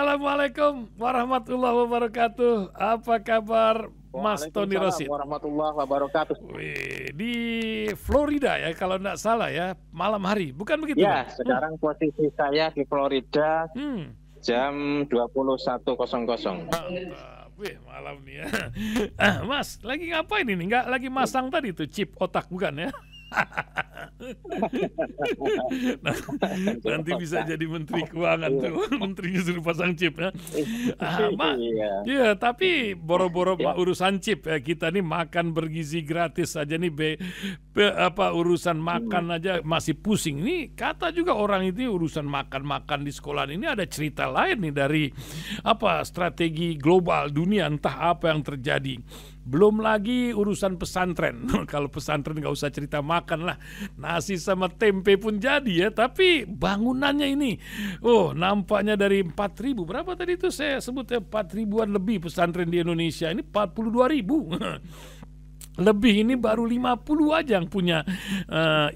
Assalamualaikum warahmatullahi wabarakatuh. Apa kabar Mas Tony Waalaikumsalam Rosid? warahmatullahi wabarakatuh. Wih, di Florida ya kalau nggak salah ya, malam hari. Bukan begitu, Ya, Bang? sekarang posisi saya di Florida jam 21.00. Mantap. Wih, malam nih ya. Mas, lagi ngapain ini? Nggak lagi masang tadi tuh chip otak, bukan ya? Nah, nanti bisa jadi menteri keuangan tuh, menterinya suruh pasang chip ya. Iya. Ya, tapi boro-boro Ya. urusan chip ya, kita nih makan bergizi gratis aja nih, urusan makan aja masih pusing. Ini kata juga orang itu urusan makan-makan di sekolah ini ada cerita lain nih dari strategi global dunia, entah apa yang terjadi. Belum lagi urusan pesantren. Kalau pesantren nggak usah cerita makan lah, nasi sama tempe pun jadi ya. Tapi bangunannya ini, nampaknya dari 4.000, berapa tadi itu saya sebut ya, 4.000-an lebih pesantren di Indonesia. Ini 42.000. Lebih ini baru 50 aja yang punya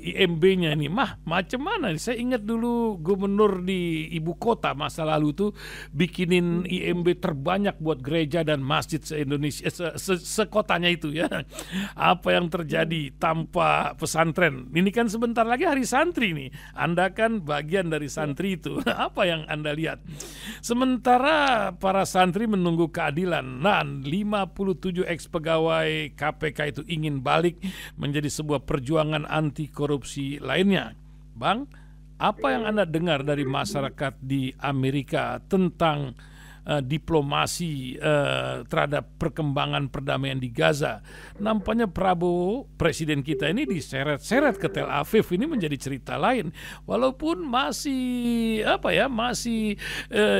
IMB-nya ini. Macam mana? Saya ingat dulu gubernur di ibu kota masa lalu tuh bikinin IMB terbanyak buat gereja dan masjid se-Indonesia, sekotanya itu ya. Apa yang terjadi tanpa pesantren? Ini kan sebentar lagi hari santri nih. Anda kan bagian dari santri itu. Apa yang Anda lihat? Sementara para santri menunggu keadilan. Nah, 57 ex-pegawai KPK itu ingin balik menjadi sebuah perjuangan anti korupsi lainnya. Bang, apa yang Anda dengar dari masyarakat di Amerika tentang diplomasi terhadap perkembangan perdamaian di Gaza? Nampaknya Prabowo, presiden kita ini diseret-seret ke Tel Aviv, ini menjadi cerita lain. Walaupun masih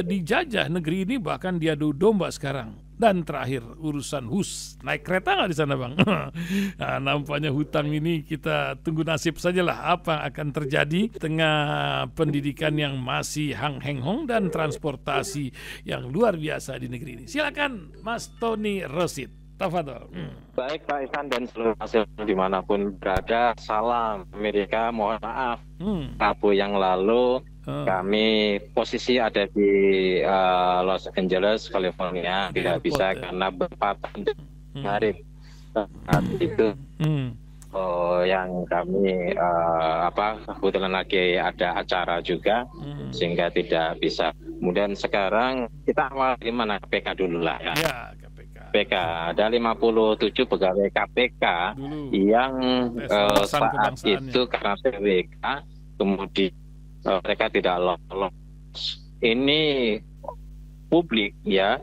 dijajah negeri ini, bahkan diadu domba sekarang. Dan terakhir urusan HUS, naik kereta nggak di sana, Bang? Nah, nampaknya hutang ini kita tunggu nasib sajalah apa yang akan terjadi tengah pendidikan yang masih hang-heng-hong dan transportasi yang luar biasa di negeri ini. Silakan Mas Tony Rosid. Tafadhol. Baik Pak Ivan dan seluruh hasil dimanapun berada, salam Amerika. Mohon maaf, Rabu yang lalu kami posisi ada di Los Angeles, California, tidak bisa karena berpatan hari itu. Yang kami kebetulan lagi ada acara juga, sehingga tidak bisa. Kemudian sekarang kita awal di mana, KPK dulu lah ya. KPK ada 57 pegawai KPK dulu, yang saat itu karena PWK kemudian mereka tidak lolos. Ini publik ya.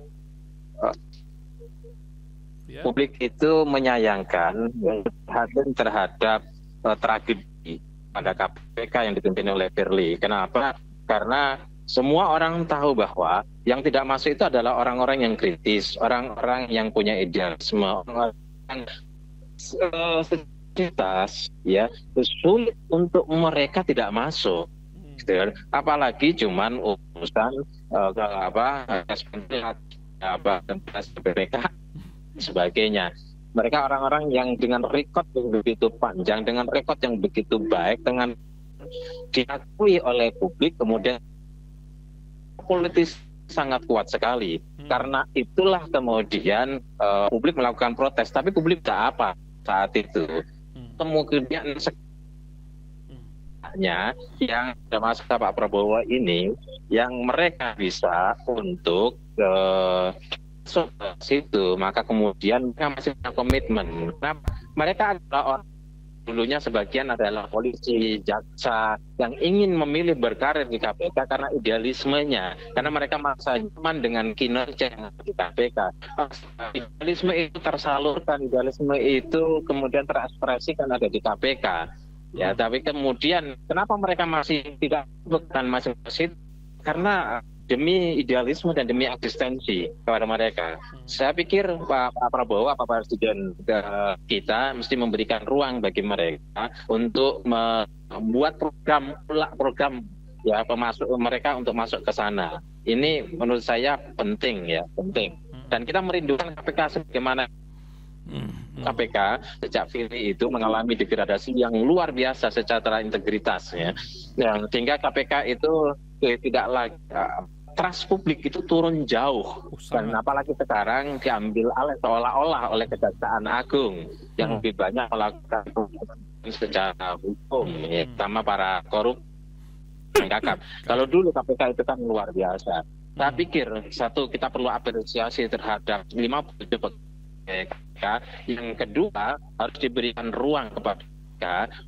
Publik itu menyayangkan hadir terhadap tragedi pada KPK yang dipimpin oleh Firly. Kenapa? Karena semua orang tahu bahwa yang tidak masuk itu adalah orang-orang yang kritis, orang-orang yang punya idealisme, orang-orang yang sensitivitas, ya, sulit untuk mereka tidak masuk. Apalagi cuman urusan BPK sebagainya. Mereka orang-orang yang dengan rekod yang begitu panjang, dengan rekod yang begitu baik, dengan diakui oleh publik, kemudian politis sangat kuat sekali. Karena itulah kemudian publik melakukan protes, tapi publik tak apa saat itu. Kemudian yang ada masa Pak Prabowo ini, yang mereka bisa untuk situ, maka kemudian mereka masih punya komitmen. Nah, mereka adalah orang dulunya sebagian adalah polisi, jaksa yang ingin memilih berkarir di KPK karena idealismenya, karena mereka merasa nyaman dengan kinerja yang ada di KPK. Idealisme itu tersalurkan, idealisme itu kemudian terekspresikan ada di KPK. Ya, tapi kemudian kenapa mereka masih tidak bukan masih positif? Karena demi idealisme dan demi eksistensi kepada mereka. Saya pikir Pak Prabowo, Pak Presiden kita mesti memberikan ruang bagi mereka untuk membuat program ya mereka untuk masuk ke sana. Ini menurut saya penting. Dan kita merindukan KPK sebagaimana KPK sejak Firly itu mengalami degradasi yang luar biasa secara integritas ya. Sehingga KPK itu tidak lagi trust publik itu turun jauh. Dan apalagi sekarang diambil alih seolah-olah oleh Kejaksaan Agung yang lebih banyak melakukan secara hukum, ya, sama para korup kakap. Kalau dulu KPK itu kan luar biasa. Saya pikir satu, kita perlu apresiasi terhadap 57 pegawai KPK. Yang kedua, harus diberikan ruang kepada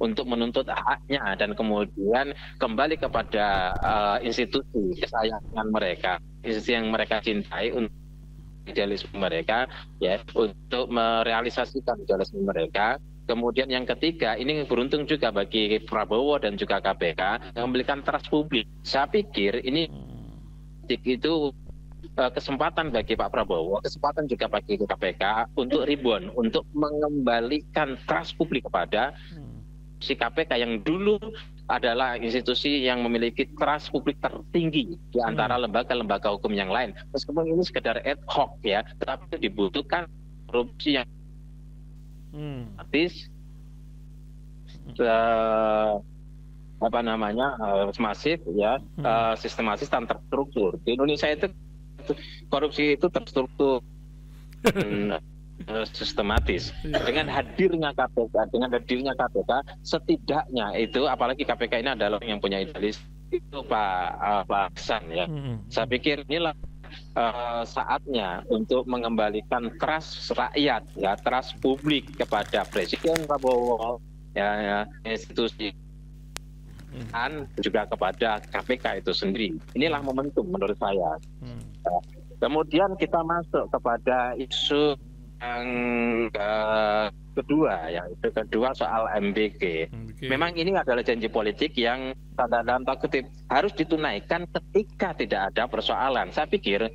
untuk menuntut haknya dan kemudian kembali kepada institusi kesayangan mereka, institusi yang mereka cintai untuk idealisme mereka, ya, untuk merealisasikan idealisme mereka. Kemudian yang ketiga, ini beruntung juga bagi Prabowo dan juga KPK yang memberikan trust publik. Saya pikir ini itu kesempatan bagi Pak Prabowo, kesempatan juga bagi KPK untuk rebound, untuk mengembalikan trust publik kepada si KPK yang dulu adalah institusi yang memiliki trust publik tertinggi di antara lembaga-lembaga hukum yang lain. Meskipun ini sekedar ad hoc ya, tetapi dibutuhkan korupsi yang artis masif ya, sistematis dan terstruktur. Di Indonesia itu korupsi itu terstruktur sistematis. Dengan hadirnya KPK, setidaknya itu, apalagi KPK ini adalah yang punya idealis itu Pak Hasan ya. Saya pikir inilah saatnya untuk mengembalikan trust rakyat ya, trust publik kepada Presiden Prabowo ya, institusi dan juga kepada KPK itu sendiri. Inilah momentum menurut saya. Kemudian kita masuk kepada isu yang kedua soal MBG. Memang ini adalah janji politik yang dalam tanda kutip harus ditunaikan ketika tidak ada persoalan. Saya pikir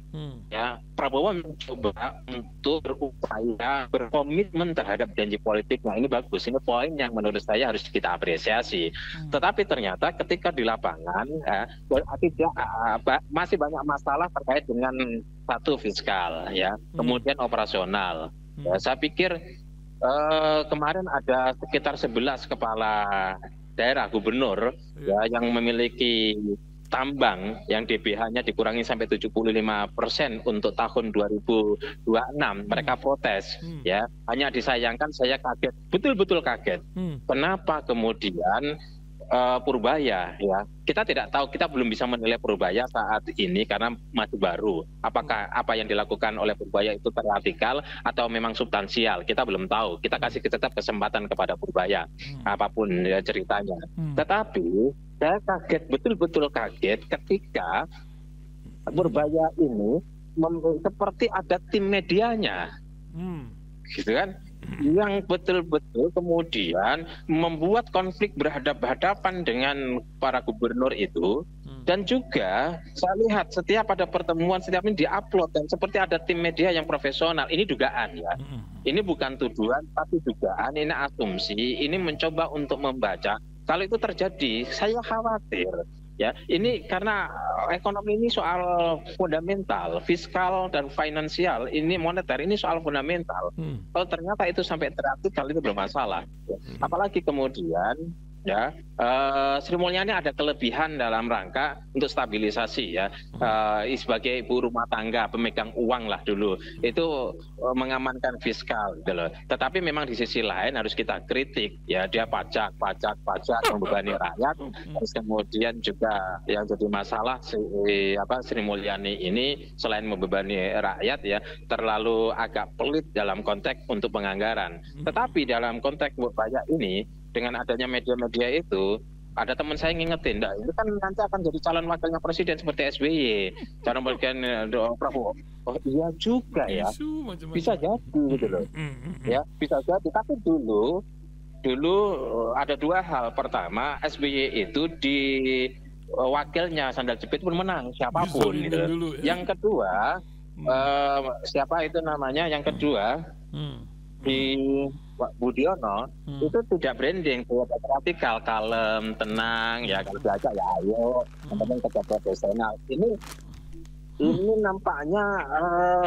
ya Prabowo mencoba untuk berupaya berkomitmen terhadap janji politiknya. Ini bagus. Ini poin yang menurut saya harus kita apresiasi. Tetapi ternyata ketika di lapangan masih banyak masalah terkait dengan satu fiskal ya, kemudian operasional. Ya, saya pikir kemarin ada sekitar 11 kepala daerah gubernur ya yang memiliki tambang yang DBH-nya dikurangi sampai 75% untuk tahun 2026. Mereka protes ya. Hanya disayangkan, saya kaget, betul-betul kaget. Kenapa kemudian Purbaya ya, kita tidak tahu, kita belum bisa menilai Purbaya saat ini karena masih baru. Apakah apa yang dilakukan oleh Purbaya itu radikal atau memang substansial, kita belum tahu. Kita kasih tetap kesempatan kepada Purbaya apapun ya ceritanya. Tetapi saya kaget, betul-betul kaget ketika Purbaya ini seperti ada tim medianya, gitu kan? Yang betul-betul kemudian membuat konflik berhadapan dengan para gubernur itu. Dan juga saya lihat setiap ada pertemuan, setiap ini diupload dan seperti ada tim media yang profesional. Ini dugaan ya, ini bukan tuduhan tapi dugaan, ini asumsi, ini mencoba untuk membaca. Kalau itu terjadi, saya khawatir ya, ini karena ekonomi ini soal fundamental, fiskal dan finansial, ini moneter, ini soal fundamental. Kalau ternyata itu sampai radikal, itu belum masalah. Apalagi kemudian ya Sri Mulyani ada kelebihan dalam rangka untuk stabilisasi ya, sebagai ibu rumah tangga, pemegang uang lah dulu, itu mengamankan fiskal gitu loh. Tetapi memang di sisi lain harus kita kritik ya, dia pajak membebani rakyat. Terus kemudian juga yang jadi masalah Sri Mulyani ini selain membebani rakyat ya, terlalu agak pelit dalam konteks untuk penganggaran. Tetapi dalam konteks banyak ini, dengan adanya media-media itu, ada teman saya ngingetin, ini kan nanti akan jadi calon wakilnya presiden seperti SBY, calon wakilnya Prabowo. Oh iya juga ya, bisa jadi gitu loh, ya bisa jadi. Tapi dulu ada dua hal. Pertama, SBY itu di wakilnya sandal jepit pun menang siapapun gitu. Yang kedua, siapa itu namanya? Yang kedua di Budiono itu tidak branding, radikal, kalem, tenang ya, kalau diajak ya ayo, teman-teman kerja profesional. Ini nampaknya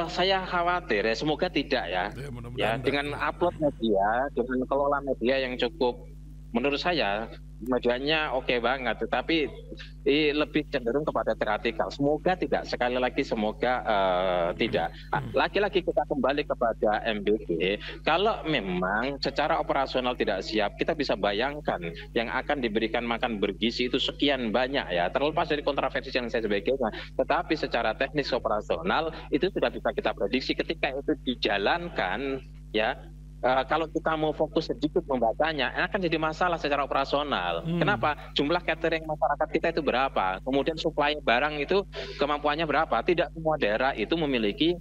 saya khawatir ya, semoga tidak ya. Ya dengan upload media, dengan kelola media yang cukup menurut saya medianya oke banget, tetapi lebih cenderung kepada teatrikal. Semoga tidak, sekali lagi semoga tidak. Lagi-lagi kita kembali kepada MBG. Kalau memang secara operasional tidak siap, kita bisa bayangkan yang akan diberikan makan bergizi itu sekian banyak ya. Terlepas dari kontroversi yang saya sebagainya, tetapi secara teknis operasional itu sudah bisa kita prediksi ketika itu dijalankan ya. Kalau kita mau fokus sedikit membacanya, akan jadi masalah secara operasional. Kenapa? Jumlah catering masyarakat kita itu berapa? Kemudian suplai barang itu kemampuannya berapa? Tidak semua daerah itu memiliki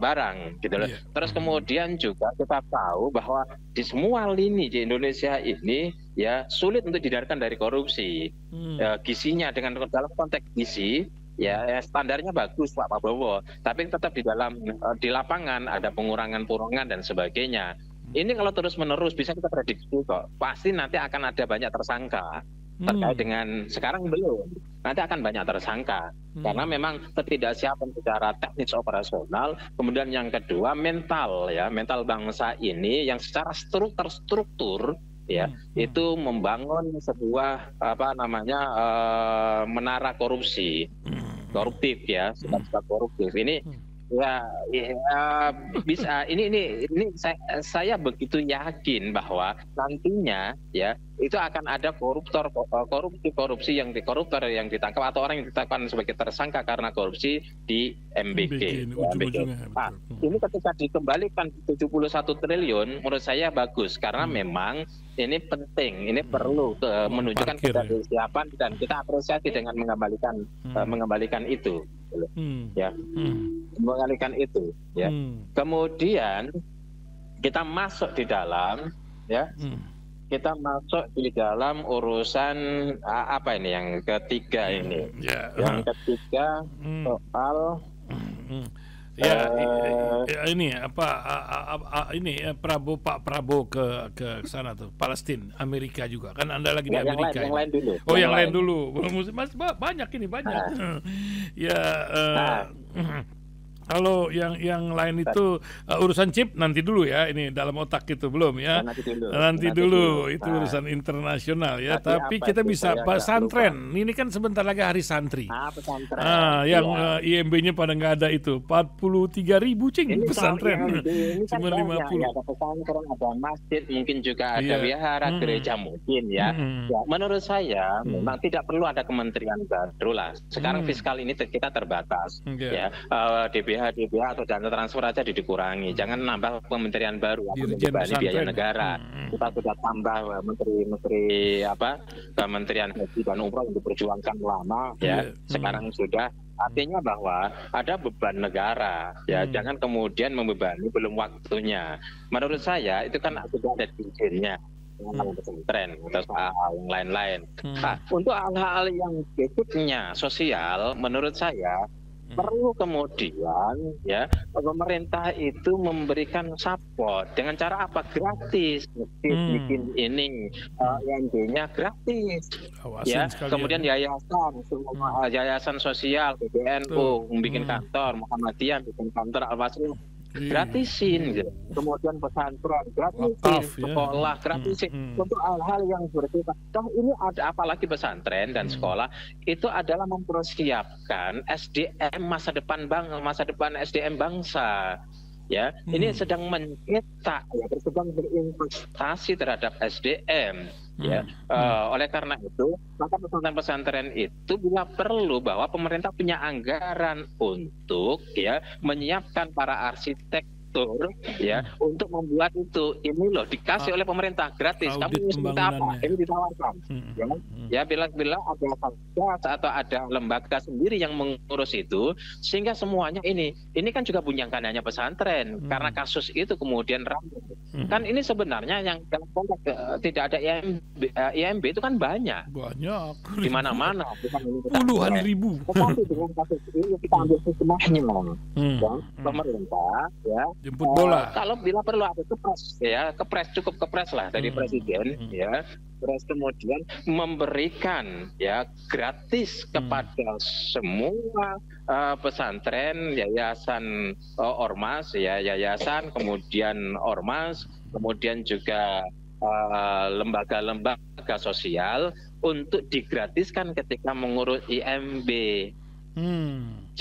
barang, gitu loh. Terus kemudian juga kita tahu bahwa di semua lini di Indonesia ini ya sulit untuk dihindarkan dari korupsi. Gizinya dalam konteks gizi. Ya, standarnya bagus Pak Prabowo, tapi tetap di lapangan ada pengurangan dan sebagainya. Ini kalau terus-menerus bisa kita prediksi kok, pasti nanti akan ada banyak tersangka terkait dengan sekarang belum, nanti akan banyak tersangka karena memang ketidaksiapan secara teknis operasional. Kemudian yang kedua mental bangsa ini yang secara terstruktur ya itu membangun sebuah menara koruptif ya, sebab koruptif ini ya bisa ini saya begitu yakin bahwa nantinya ya itu akan ada korupsi yang ditangkap atau orang yang ditetapkan sebagai tersangka karena korupsi di MBG. Nah, ini ketika dikembalikan 71 triliun menurut saya bagus karena memang ini penting, ini perlu menunjukkan kesiapan dan kita apresiasi dengan mengembalikan itu. Ya, mengembalikan itu. Ya. Kemudian kita masuk di dalam, ya, kita masuk di dalam urusan apa ini yang ketiga ini? Yang ketiga soal ini Pak Prabowo ke sana tuh, Palestina, Amerika juga kan. Anda lagi di Amerika. Yang lain dulu. Oh, yang lain dulu. Mas banyak ini banyak. Kalau yang lain itu urusan chip nanti dulu ya, ini dalam otak itu belum ya. Nanti dulu itu urusan internasional ya. Tapi kita bisa pesantren. Ini kan sebentar lagi hari santri. Pesantren. Yang IMB-nya pada nggak ada itu 43.000 pesantren. Cuma 50. Ada pesantren, ada masjid, mungkin juga ada wihara, gereja mungkin ya. Menurut saya memang tidak perlu ada kementerian baru lah. Sekarang fiskal ini kita terbatas ya. DBH atau dana transfer aja dikurangi, jangan nambah kementerian baru atau membebani biaya negara. Kita sudah tambah menteri Kementerian Haji dan Umroh yang diperjuangkan lama ya. Sekarang sudah artinya bahwa ada beban negara ya, jangan kemudian membebani belum waktunya. Menurut saya itu kan sudah ada izinnya pesantren atau hal yang lain-lain. Untuk hal-hal yang berikutnya sosial, menurut saya perlu kemudian ya pemerintah itu memberikan support dengan cara apa? Gratis, bikin ini IMB-nya gratis ya. Kemudian yayasan sosial PBNU membuat kantor, Muhammadiyah bikin kantor, Al-Wasri gratisin gitu. Kemudian pesantren gratisin, sekolah gratisin untuk hal-hal yang bersifat. Ini ada apalagi pesantren dan sekolah itu adalah mempersiapkan SDM masa depan SDM bangsa. Ya, ini sedang mencetak ya, sedang berinvestasi terhadap SDM ya. Oleh karena itu, maka pesantren-pesantren itu bila perlu bahwa pemerintah punya anggaran untuk ya menyiapkan para arsitektur ya untuk membuat itu. Ini loh dikasih oleh pemerintah gratis. Kamu ini seperti apa? Ini ditawarkan. Ya bila ada satgas atau ada lembaga sendiri yang mengurus itu, sehingga semuanya ini kan juga bukan hanya pesantren. Karena kasus itu kemudian ramai. Kan ini sebenarnya yang dalam konteks tidak ada IMB itu kan banyak di mana-mana, puluhan ribu. Tetapi dengan kasus ini kita ambil hikmahnya, pemerintah ya jemput bola. Kalau bila perlu ada cukup kepres lah dari presiden ya. Terus kemudian memberikan ya gratis kepada semua pesantren, yayasan ormas ya, yayasan, kemudian ormas, kemudian juga lembaga-lembaga sosial untuk digratiskan ketika mengurus IMB.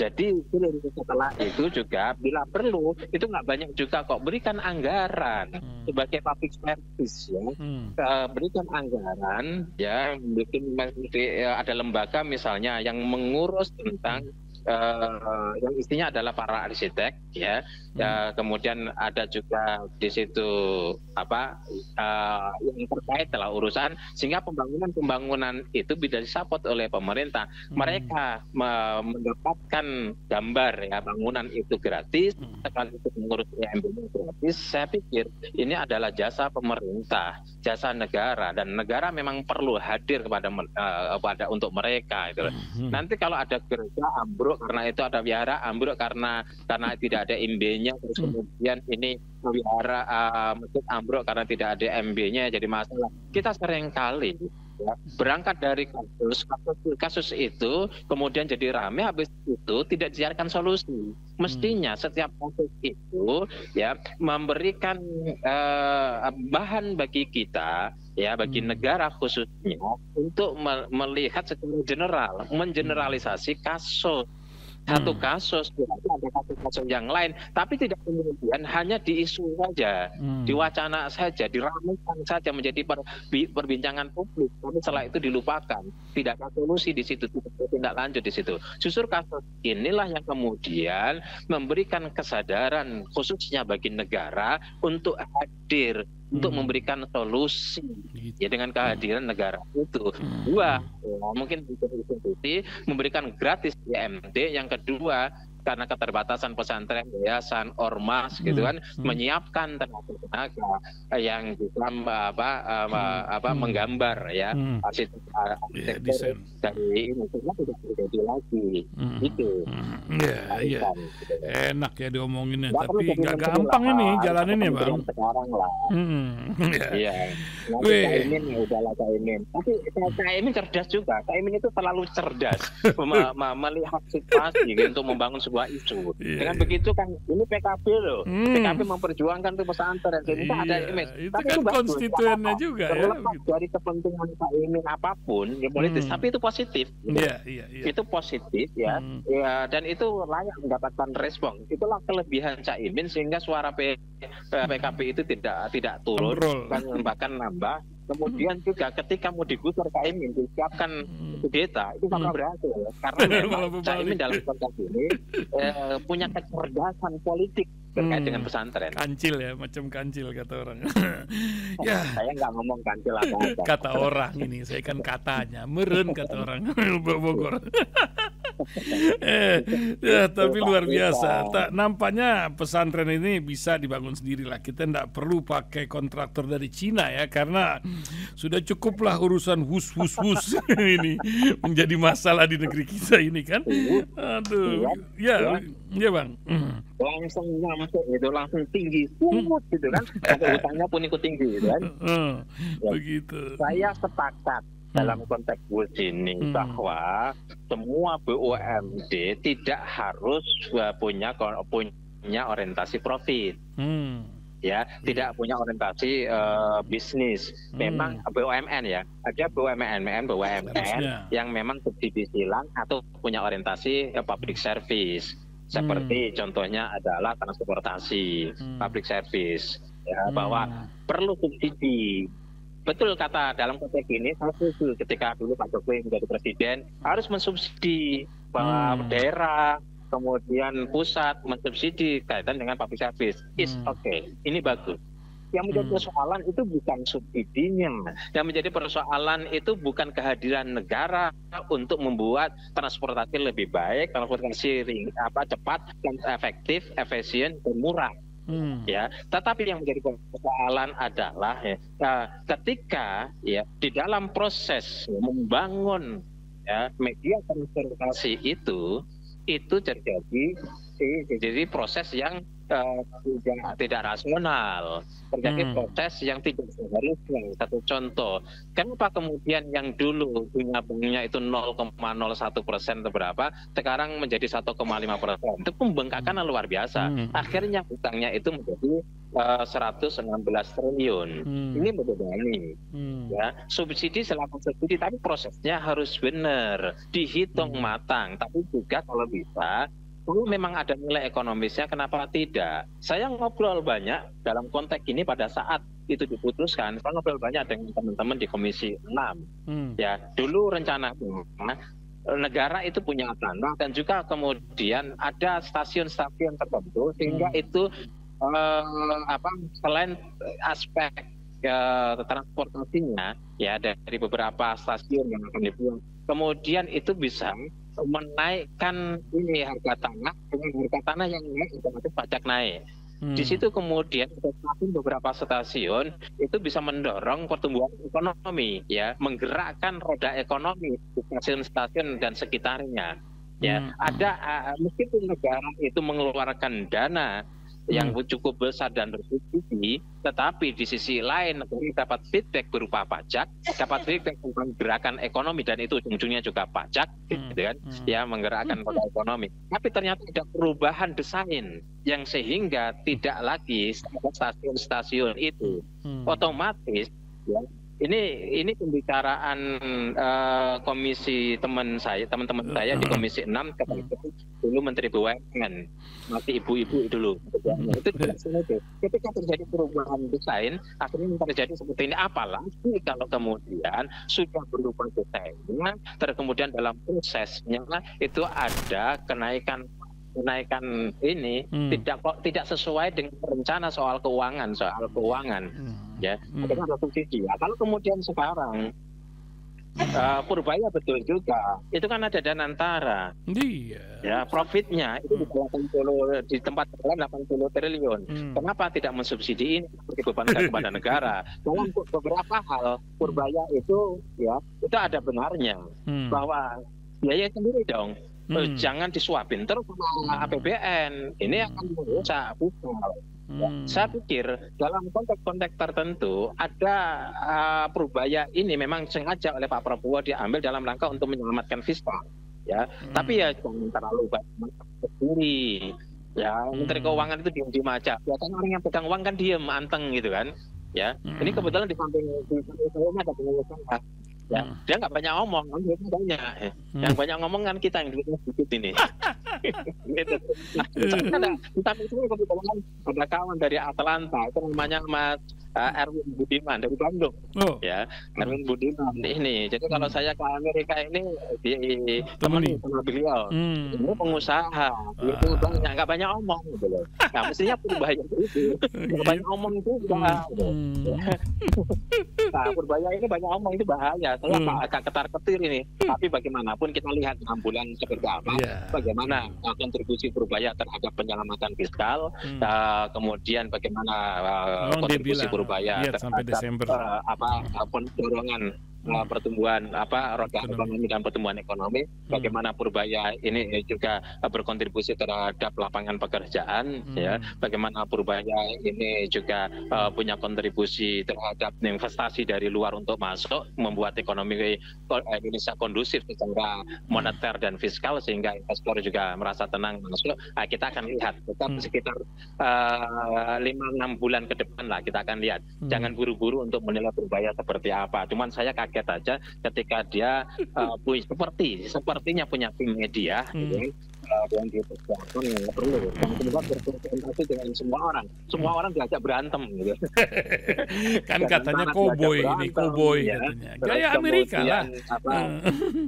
Jadi setelah itu juga bila perlu itu nggak banyak juga kok, berikan anggaran sebagai public service ya. Berikan anggaran ya, bikin ada lembaga misalnya yang mengurus tentang yang isinya adalah para arsitek ya. Kemudian ada juga di situ yang terkait adalah urusan, sehingga pembangunan itu bisa disupport oleh pemerintah. Mereka mendapatkan gambar ya, bangunan itu gratis, sekaligus mengurus IMB-nya gratis. Saya pikir ini adalah jasa pemerintah, jasa negara, dan negara memang perlu hadir kepada untuk mereka itu. Nanti kalau ada gereja ambruk karena itu, ada wihara ambruk karena tidak ada IMB-nya, terus kemudian ini wihara masjid ambruk karena tidak ada MB-nya, jadi masalah. Kita seringkali ya, berangkat dari kasus itu, kemudian jadi rame, habis itu tidak dicarikan solusi. Mestinya setiap kasus itu ya memberikan bahan bagi kita ya, bagi negara khususnya, untuk melihat secara general, mengeneralisasi kasus. Satu kasus, ada kasus-kasus yang lain, tapi tidak kemudian hanya diisu saja, diwacana saja, diramaikan saja menjadi perbincangan publik, tapi setelah itu dilupakan, tidak ada solusi di situ, tidak lanjut di situ. Justru kasus inilah yang kemudian memberikan kesadaran khususnya bagi negara untuk hadir, untuk memberikan solusi ya, dengan kehadiran negara itu. Dua, mungkin institusi memberikan gratis IMD. Yang kedua, karena keterbatasan pesantren, yayasan, ormas gitu kan, menyiapkan tenaga yang bisa menggambar ya, arsitektur dari ini, sehingga tidak terjadi lagi gitu. Iya. Enak ya diomonginnya, tapi nggak gampang ini jalaninnya, Bang. Sekarang lah. Iya. Caimin ya udahlah Caimin. Tapi Caimin cerdas juga. Caimin itu terlalu cerdas melihat situasi untuk membangun sebuah isu. Dengan begitu kan, ini PKB loh. PKB memperjuangkan tuh pesantren. Jadi ada image. Itu tapi kan itu konstituennya juga ya. Terlepas dari kepentingan Caimin apapun, ya politis, tapi itu positif. Iya. Itu positif ya. Dan itu layak mendapatkan respon. Itulah kelebihan Caimin, sehingga suara PKB itu tidak turun, bahkan nambah. Kemudian juga ketika mau digusur Caimin, disiapkan kudeta, itu bakal berhasil. Karena memang Caimin dalam konteks ini punya kecerdasan politik terkait dengan pesantren. Kancil ya, macam kancil kata orang. Ya. Saya nggak ngomong kancil apa-apa. Kata orang ini, saya kan katanya, meren kata orang Bogor. Ya, tapi luar biasa. Nampaknya pesantren ini bisa dibangun sendiri lah. Kita tidak perlu pakai kontraktor dari Cina ya, karena sudah cukuplah urusan hus ini menjadi masalah di negeri kita ini kan. Aduh, ya Bang. Langsung nyampe gitu, langsung tinggi, gitu kan. Utangnya pun ikut tinggi, gitu kan. Begitu. Saya sepakat dalam konteks ini bahwa semua BUMD tidak harus punya orientasi profit. Ya, tidak punya orientasi bisnis. Memang BUMN ya, ada BUMN yang memang subsidi silang atau punya orientasi public service. Seperti contohnya adalah transportasi, public service, ya, bahwa perlu subsidi. Betul kata dalam konteks ini, saya setuju ketika dulu Pak Jokowi menjadi presiden harus mensubsidi bahwa daerah, kemudian pusat mensubsidi kaitan dengan public service. Is okay, ini bagus. Yang menjadi persoalan itu bukan subsidinya. Yang menjadi persoalan itu bukan kehadiran negara untuk membuat transportasi lebih baik, transportasi cepat, dan efektif, efisien, dan murah. Ya, tetapi yang menjadi persoalan adalah ketika ya di dalam proses membangun media transportasi itu terjadi proses yang tidak rasional, terjadi proses yang tidak seharusnya. Satu contoh, kenapa kemudian yang dulu bunga-bunganya itu 0,01% atau berapa, sekarang menjadi 1,5%? Itu pembengkakan luar biasa. Akhirnya hutangnya itu menjadi 116 triliun. Ini membebani. Ya, subsidi selaku subsidi, tapi prosesnya harus benar, dihitung matang. Tapi juga kalau bisa, kalau memang ada nilai ekonomisnya, kenapa tidak? Saya ngobrol banyak dalam konteks ini pada saat itu diputuskan. Saya ngobrol banyak dengan teman-teman di Komisi 6. Ya, dulu rencananya negara itu punya tanah dan juga kemudian ada stasiun-stasiun tertentu sehingga itu selain aspek transportasinya ya dari beberapa stasiun yang akan dibuat, kemudian itu bisa menaikkan ini harga tanah, dengan harga tanah yang naik otomatis pajak naik. Di situ kemudian beberapa stasiun itu bisa mendorong pertumbuhan ekonomi, ya, menggerakkan roda ekonomi di stasiun-stasiun dan sekitarnya. Ya, ada meskipun negara itu mengeluarkan dana yang cukup besar dan bersubsidi, tetapi di sisi lain negara dapat feedback berupa pajak, dapat feedback tentang gerakan ekonomi, dan itu ujung-ujungnya juga pajak, gitu kan, ya, menggerakkan roda ekonomi. Tapi ternyata ada perubahan desain yang sehingga tidak lagi stasiun-stasiun itu otomatis, ya, ini pembicaraan komisi teman-teman saya di Komisi 6 dulu Menteri BUMN, masih ibu-ibu dulu. Itu ketika terjadi perubahan desain, akhirnya terjadi seperti ini. Apalagi kalau kemudian sudah berubah desainnya, kemudian dalam prosesnya itu ada kenaikan ini tidak sesuai dengan rencana soal keuangan, ya, akhirnya ada subsidi. Ya, kalau kemudian sekarang Purbaya betul juga, itu kan ada Danantara, ya, profitnya itu di tempat lain 80 triliun. Kenapa tidak mensubsidi ini seperti beban kepada negara? Dalam beberapa hal Purbaya itu, ya, itu ada benarnya bahwa biaya sendiri dong. Jangan disuapin terus sama APBN, ini akan merusak fiskal. Ya, saya pikir dalam konteks-konteks tertentu ada Purbaya ini memang sengaja oleh Pak Prabowo diambil dalam rangka untuk menyelamatkan fiskal, ya. Tapi ya jangan terlalu banyak sendiri. Ya, Menteri Keuangan itu diem aja. Biasanya orang yang pegang uang kan diem, anteng gitu kan. Ya, ini kebetulan di samping saya ada pengusaha. Ya, dia nggak banyak ngomong, duitnya banyak. Yang banyak ngomong kan kita yang duitnya sedikit ini. Gitu. Nah, tapi itu kebetulan ada kawan dari Atlanta, itu namanya Mas Erwin Budiman dari Bandung. Ya, Erwin Budiman ini. Jadi kalau saya ke Amerika ini ditemani sama beliau. Ini pengusaha, duitnya banyak, nggak banyak ngomong gitu loh. Nah, mestinya Purbaya itu nggak banyak ngomong itu juga. Nah, Purbaya ini banyak ngomong itu bahaya. Saya agak ketar-ketir ini. Tapi bagaimanapun kita lihat 6 bulan seperti apa, bagaimana kontribusi Purbaya terhadap penyelamatan fiskal, kemudian bagaimana kontribusi Purbaya sampai Desember pendorongan pertumbuhan roda ekonomi dan pertumbuhan ekonomi, bagaimana Purbaya ini juga berkontribusi terhadap lapangan pekerjaan, ya, bagaimana Purbaya ini juga punya kontribusi terhadap investasi dari luar untuk masuk, membuat ekonomi Indonesia kondusif secara moneter dan fiskal sehingga investor juga merasa tenang masuk. Nah, kita akan lihat sekitar 5-6 bulan ke depan lah kita akan lihat. Jangan buru-buru untuk menilai Purbaya seperti apa. Cuman saya kaget aja ketika dia sepertinya punya tim media, yang dipersiapkan yang perlu, dan kemudian berkonsultasi dengan semua orang diajak berantem gitu. Kan katanya koboi ini, ya. Katanya gaya Amerika lah.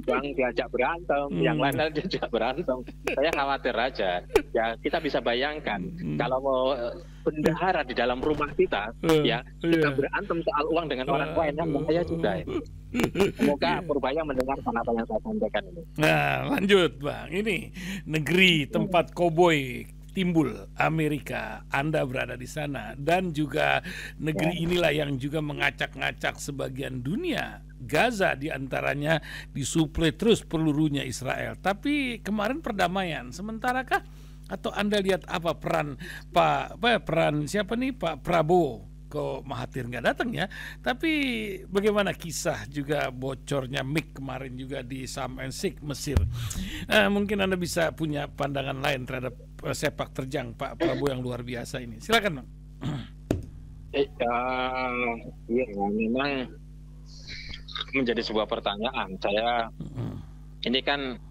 Yang diajak berantem, yang lain diajak berantem. Saya khawatir aja. Ya, kita bisa bayangkan kalau mau bendahara di dalam rumah kita, ya, kita berantem soal uang dengan orang lain, kan bahaya juga. Semoga Purbaya mendengarkan apa yang saya sampaikan ini. Nah, lanjut Bang. Ini negeri tempat koboi timbul, Amerika. Anda berada di sana, dan juga negeri inilah yang juga mengacak-ngacak sebagian dunia. Gaza diantaranya disuplai terus pelurunya Israel. Tapi kemarin perdamaian. Sementarakah? Atau Anda lihat apa peran siapa nih, Pak Prabowo? Kok Mahathir nggak datang ya? Tapi bagaimana kisah juga bocornya MiG kemarin juga di Sharm el Sheikh, Mesir. Mungkin Anda bisa punya pandangan lain terhadap sepak terjang Pak Prabowo yang luar biasa ini. Silakan Bang. Iya, memang menjadi sebuah pertanyaan. Saya ini kan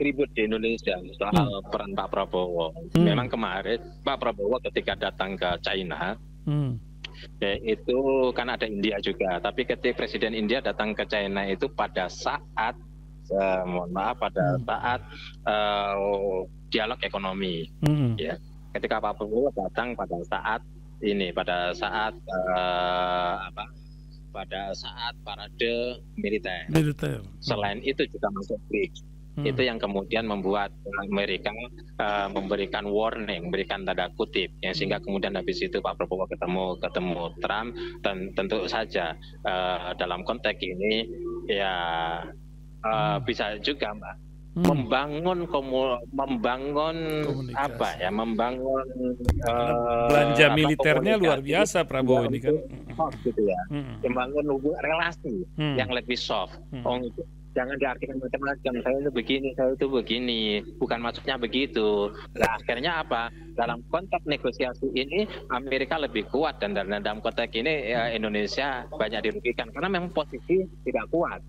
ribut di Indonesia soal peran Pak Prabowo. Memang kemarin Pak Prabowo ketika datang ke China, itu kan ada India juga. Tapi ketika Presiden India datang ke China itu pada saat, pada saat dialog ekonomi. Ya, ketika Pak Prabowo datang pada saat ini, pada saat pada saat parade militer. Selain itu juga masuk BRICS. Itu yang kemudian membuat Amerika memberikan warning, memberikan tanda kutip, ya, sehingga kemudian habis itu Pak Prabowo ketemu Trump, dan tentu saja dalam konteks ini ya bisa juga Mbak membangun apa ya, membangun belanja militernya luar biasa Prabowo ini kan, gitu ya, membangun relasi yang lebih soft. Itu jangan diartikan macam-macam, saya itu begini, saya itu begini, bukan maksudnya begitu. Nah, akhirnya apa? Dalam konteks negosiasi ini Amerika lebih kuat, dan dalam konteks ini Indonesia banyak dirugikan karena memang posisi tidak kuat.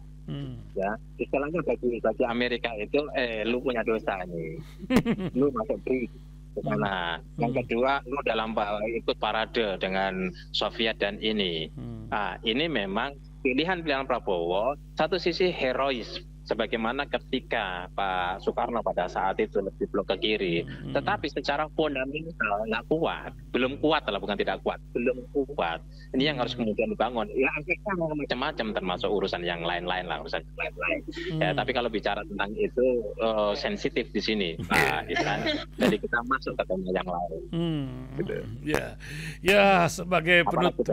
Ya, istilahnya bagi Amerika itu lu punya dosa nih, lu masuk BRICS. Nah, yang kedua, lu dalam ikut parade dengan Soviet dan ini. Nah, ini memang pilihan Prabowo, satu sisi herois, sebagaimana ketika Pak Soekarno pada saat itu lebih blok ke kiri, tetapi secara fundamental nggak kuat, belum kuat lah, bukan tidak kuat, belum kuat. Ini yang harus kemudian dibangun. Ya, efeknya macam-macam, termasuk urusan yang lain-lain lah, urusan yang lain-lain. Ya, tapi kalau bicara tentang itu sensitif di sini, Pak Ihsan. Jadi kita masuk ke tema yang lain. Gitu. Ya, sebagai penutup,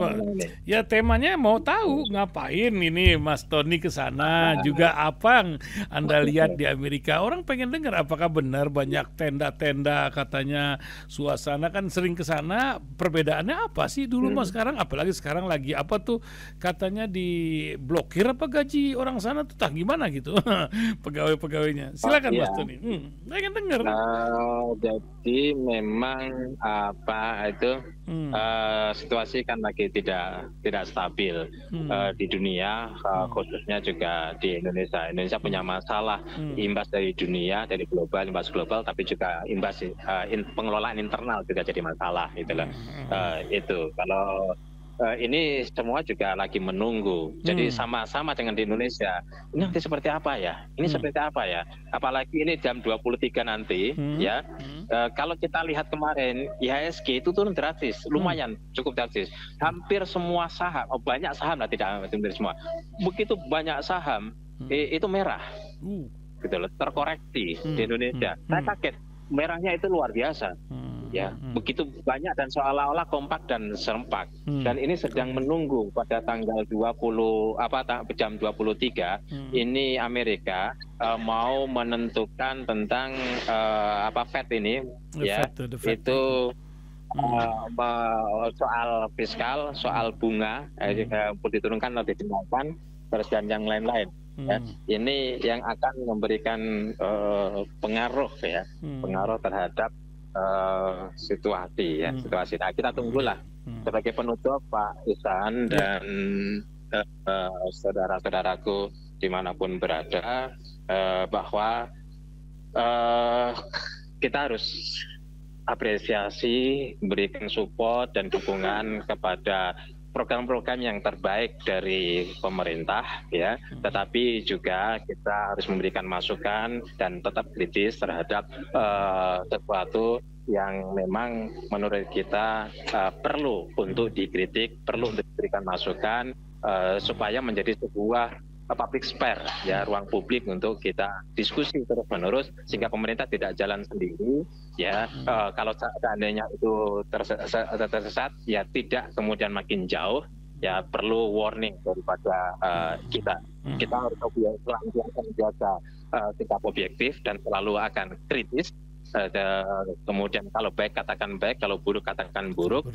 ya temanya mau tahu ngapain ini Mas Tony ke sana, juga apa yang Anda lihat di Amerika. Orang pengen dengar apakah benar banyak tenda-tenda, katanya suasana kan sering ke sana. Perbedaannya apa sih dulu mas sekarang? Apalagi sekarang lagi apa tuh katanya diblokir apa gaji orang sana tuh, tah gimana gitu pegawai-pegawainya. Silakan Mas Tony. Pengen dengar. Jadi memang apa itu situasi kan lagi tidak stabil di dunia, khususnya juga di Indonesia. Indonesia punya masalah imbas dari dunia, dari global, imbas global, tapi juga imbas pengelolaan internal juga jadi masalah, itulah. Itu kalau ini semua juga lagi menunggu. Jadi sama-sama dengan di Indonesia. Ini nanti seperti apa ya? Ini seperti apa ya? Apalagi ini jam 23 nanti, ya. Kalau kita lihat kemarin, IHSG itu turun drastis, lumayan cukup drastis. Hampir semua saham, banyak saham lah, tidak semua. Begitu banyak saham itu merah, gitu loh, terkoreksi di Indonesia. Saya kaget, merahnya itu luar biasa. Ya, begitu banyak dan seolah-olah kompak dan serempak. Dan ini sedang menunggu pada tanggal 20 jam 23 ini Amerika mau menentukan tentang Fed ini, ya, itu soal fiskal, soal bunga diturunkan atau dinaikkan, terus dan yang lain-lain. Ya, ini yang akan memberikan pengaruh terhadap situasi. Nah, kita tunggulah sebagai penutup Pak Ihsan dan saudara-saudaraku dimanapun berada, bahwa kita harus apresiasi, berikan support dan dukungan kepada program-program yang terbaik dari pemerintah, ya. Tetapi juga kita harus memberikan masukan dan tetap kritis terhadap sesuatu yang memang menurut kita perlu untuk dikritik, perlu untuk diberikan masukan supaya menjadi sebuah public spare, ya, ruang publik untuk kita diskusi terus-menerus sehingga pemerintah tidak jalan sendiri, ya. Kalau seandainya itu tersesat, ya tidak kemudian makin jauh, ya, perlu warning daripada kita. Kita harus menjaga sikap objektif dan selalu akan kritis. Kemudian kalau baik katakan baik, kalau buruk katakan buruk.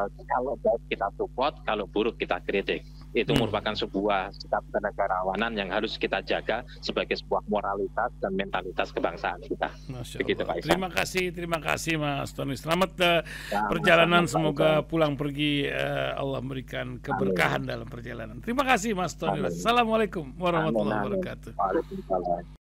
Kalau baik kita support, kalau buruk kita kritik. Itu merupakan sebuah sikap kenegarawanan yang harus kita jaga sebagai sebuah moralitas dan mentalitas kebangsaan kita. Masya Begitu Allah. Pak Ihsan. Terima kasih Mas Tony. Selamat Ya, perjalanan, sama-sama, Pak semoga Ihsan. pulang pergi Allah memberikan keberkahan dalam perjalanan. Terima kasih Mas Tony. Amin. Assalamualaikum Amin, warahmatullahi amin. wabarakatuh. Waalaikumsalam.